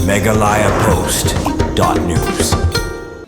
MeghalayaPostNEWS.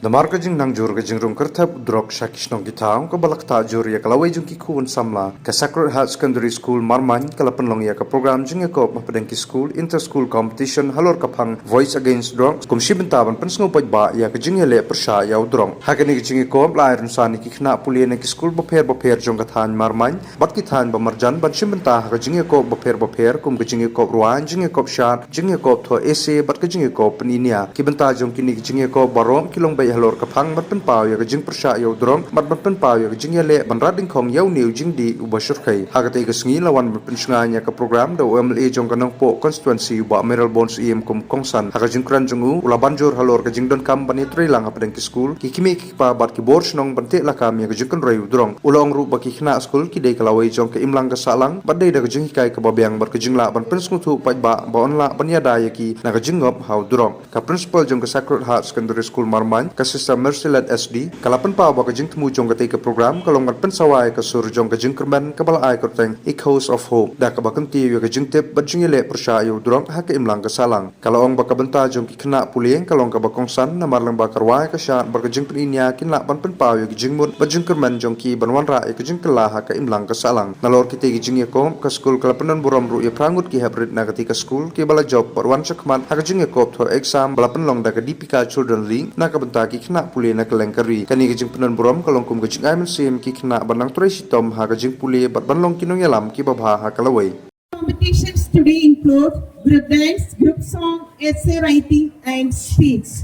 The markajing nang jurga jingrung kerthap drok shakishnong gitaung ko balakta juri kalaway jung kikuan samla ka Sacred Heart Secondary School Marmaiñ kalapanlong ka program jing ko mapadengki school inter-school competition halor kapang voice against drunk kum shibentaban pansngupaj ba ya ka Jingialeh Pyrshah yaw drunk hakani ka jingi ko la iron sani ki khna pulian ki school bapher jong kathan Marmaiñ bat ki than bamarjan ban shibenta ka jingi ko bapher kum ka jingi ko ruan jingi ko shat jingi ko tho ese bat ka jingi ko pninia ki benta jong kini ki jingi ko barom kilong bay halor kapang mat pen pau ya jing Pyrshah yaw drong mat pen pau ya Jingialeh ban rading khong yaw niu jing di ubashur khai hagate ka sngi lawan pen snga ka program da MLA jong ka nongpoh constituency ba mineral bonds em kum kongsan haga jingkran jongu ula banjur halor ka jingdon kam bani trilang apedeng ki school ki kimi ki pa bat ki bor snong bante lakam ya jingkon rayu drong ulong ru ba ki khna school ki dei kalawai jong ka imlang ka salang bat dei da jing kai ka babyang bar ka jingla ban pen sngu paj ba onla banyada ya ki na ka jingop how drong ka principal jong ka Sacred Heart Secondary School Marmaiñ ka Sister Mercy-led SD kalapan pa ba ka jing temu jong ka ka program kalongan Pynsawa ka sur jong ka Jingkyrmen ka balai ka teng house of hope da ka bakanti ya ka jingtep bat Jingialeh Pyrshah yaw drong ha ka imlang ka salang kalong ba ka benta jong ki khna pulieng kalong ka bakongsan na marlang ba karwai ka shat bar ka jing pinia kin la ban pen pa ya ka jingmut bat Jingkyrmen jong ki banwan ra ka jingkala ha ka imlang ka salang nalor ki te ki jing ko ka school kalapanan buram ru ya prangut ki hybrid na ka ka school ki bala job barwan chakman ha ka jing ko tho exam balapan long da ka dipika children league na ka benta ki khna puli na kalengkari kani ka jing penan buram kalong kum ka jing aimen sim ki khna banang trai sitom ha ka jing puli bat banlong kinong yalam ki babha ha kalawai. Competitions today include group dance, group song, essay writing and speech.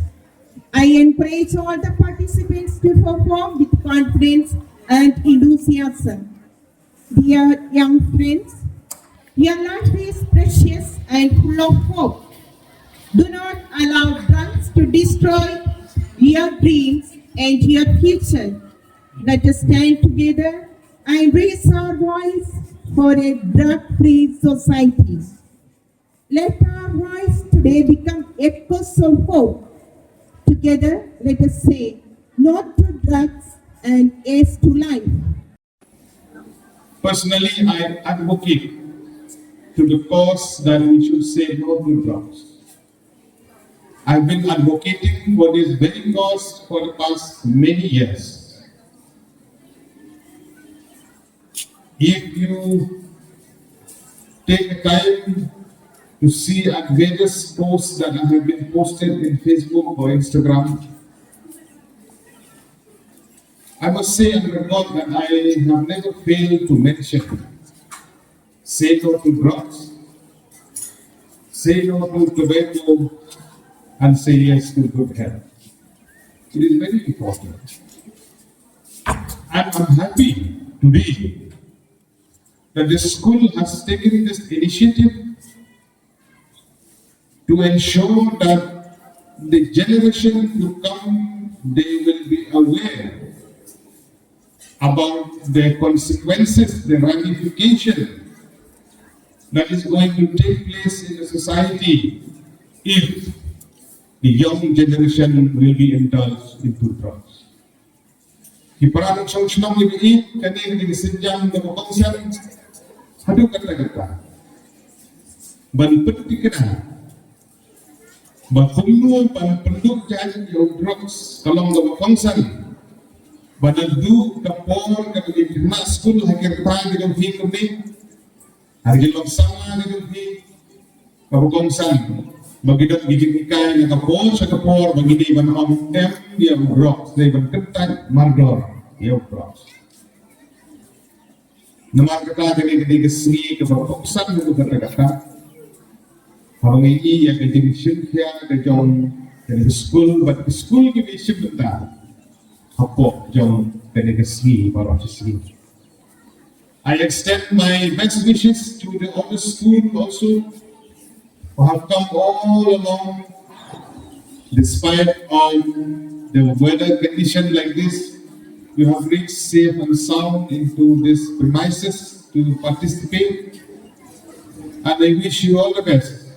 I encourage all the participants to perform with confidence and enthusiasm. Dear young friends, your life is precious and full of hope. Do not allow drugs to destroy your dreams and your future. Let us stand together and raise our voice for a drug-free society. Let our voice today become echoes of hope. Together, let us say no to drugs and yes to life. Personally, I advocate to the cause that we should say no to drugs. I've been advocating for this very cause for the past many years. If you take time to see at various posts that have been posted in Facebook or Instagram, I must say on record that I have never failed to mention say no to drugs, say no to tobacco, and say yes to good health. It is very important. And I'm happy today that the school has taken this initiative to ensure that the generation to come, they will be aware about the consequences, the ramification that is going to take place in the society if the young generation will be indulged into drugs. Iparang shillong ibig kani ni sinjang na bangsan hadu kata ban petikna ba kumno ban penduk jan yo drugs kalong na bangsan banadu kapor kami na school hakir pa ng hikumi hagilong sama ng kabangsan magidat gigit ikay na kapor sa kapor magidi ban ang dia rock they ban ketat mardor yo cross namar kata kani kini kesni ke bangsan itu kata habang ini yang jadi syukya ke jong dari school but school ki bishop ta hapo jong kani kesni para kesni. I extend my best wishes to the other school also who have come all along despite of the weather condition like this. You have reached safe and sound into this premises to participate, and I wish you all the best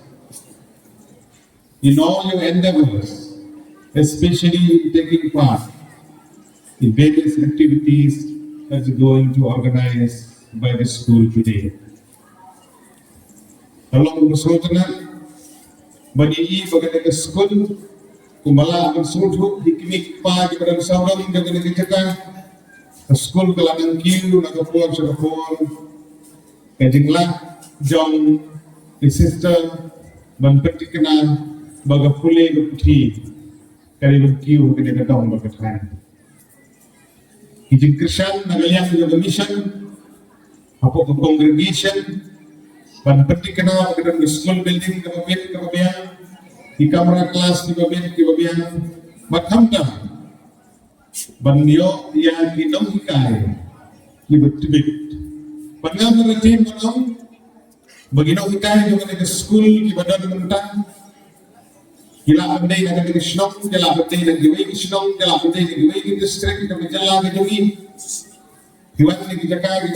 in all your endeavors, especially in taking part in various activities that are going to organize by the school today. Along with Sultanate, Bani bagai ke school, kumala bersuruh hikmik pagi pada seorang jaga negeri jaga. School kelanang kiu nak kepuan sekapun, kajinglah jong di sister berpeti kena bagai pulih berpeti kali berkiu kena ketong berketan. Jingkyrmen nagayang jaga mission, apa ke congregation, berpeti kena bagai school building kebabian, di kamera kelas kebabian, berhamdam. Banyo yang kita hikai, ibet-ibet. Bangga merajin manong, bagino hikai juga ke school, ibadan mentang. Kila pandai nak ke shillong, kila pandai nak giwai ke shillong, kila pandai nak giwai ke district, kita menjala ke jungi. Hiwan ni kita kaya,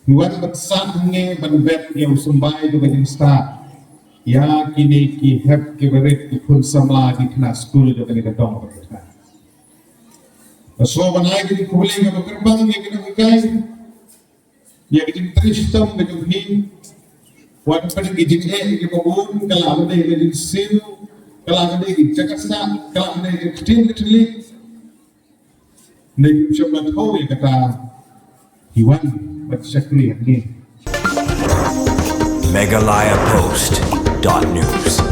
hiwan bersah ni banbet yang sumbai juga yang start. Ya kini ki heb ki berit ki Pynsawa di kena school juga kita dong berkata. So banai ki kuling ke berbang ya kita hikai, ya kita tristam ke jumhin. Wan pada ki Jingialeh ki babun kalau ada ki sil, kalau ada ki Jakarta, kalau ada ki Ketin Ketelik. Nek coba tahu ya kata Iwan bersyakri ni. MeghalayaPostNEWS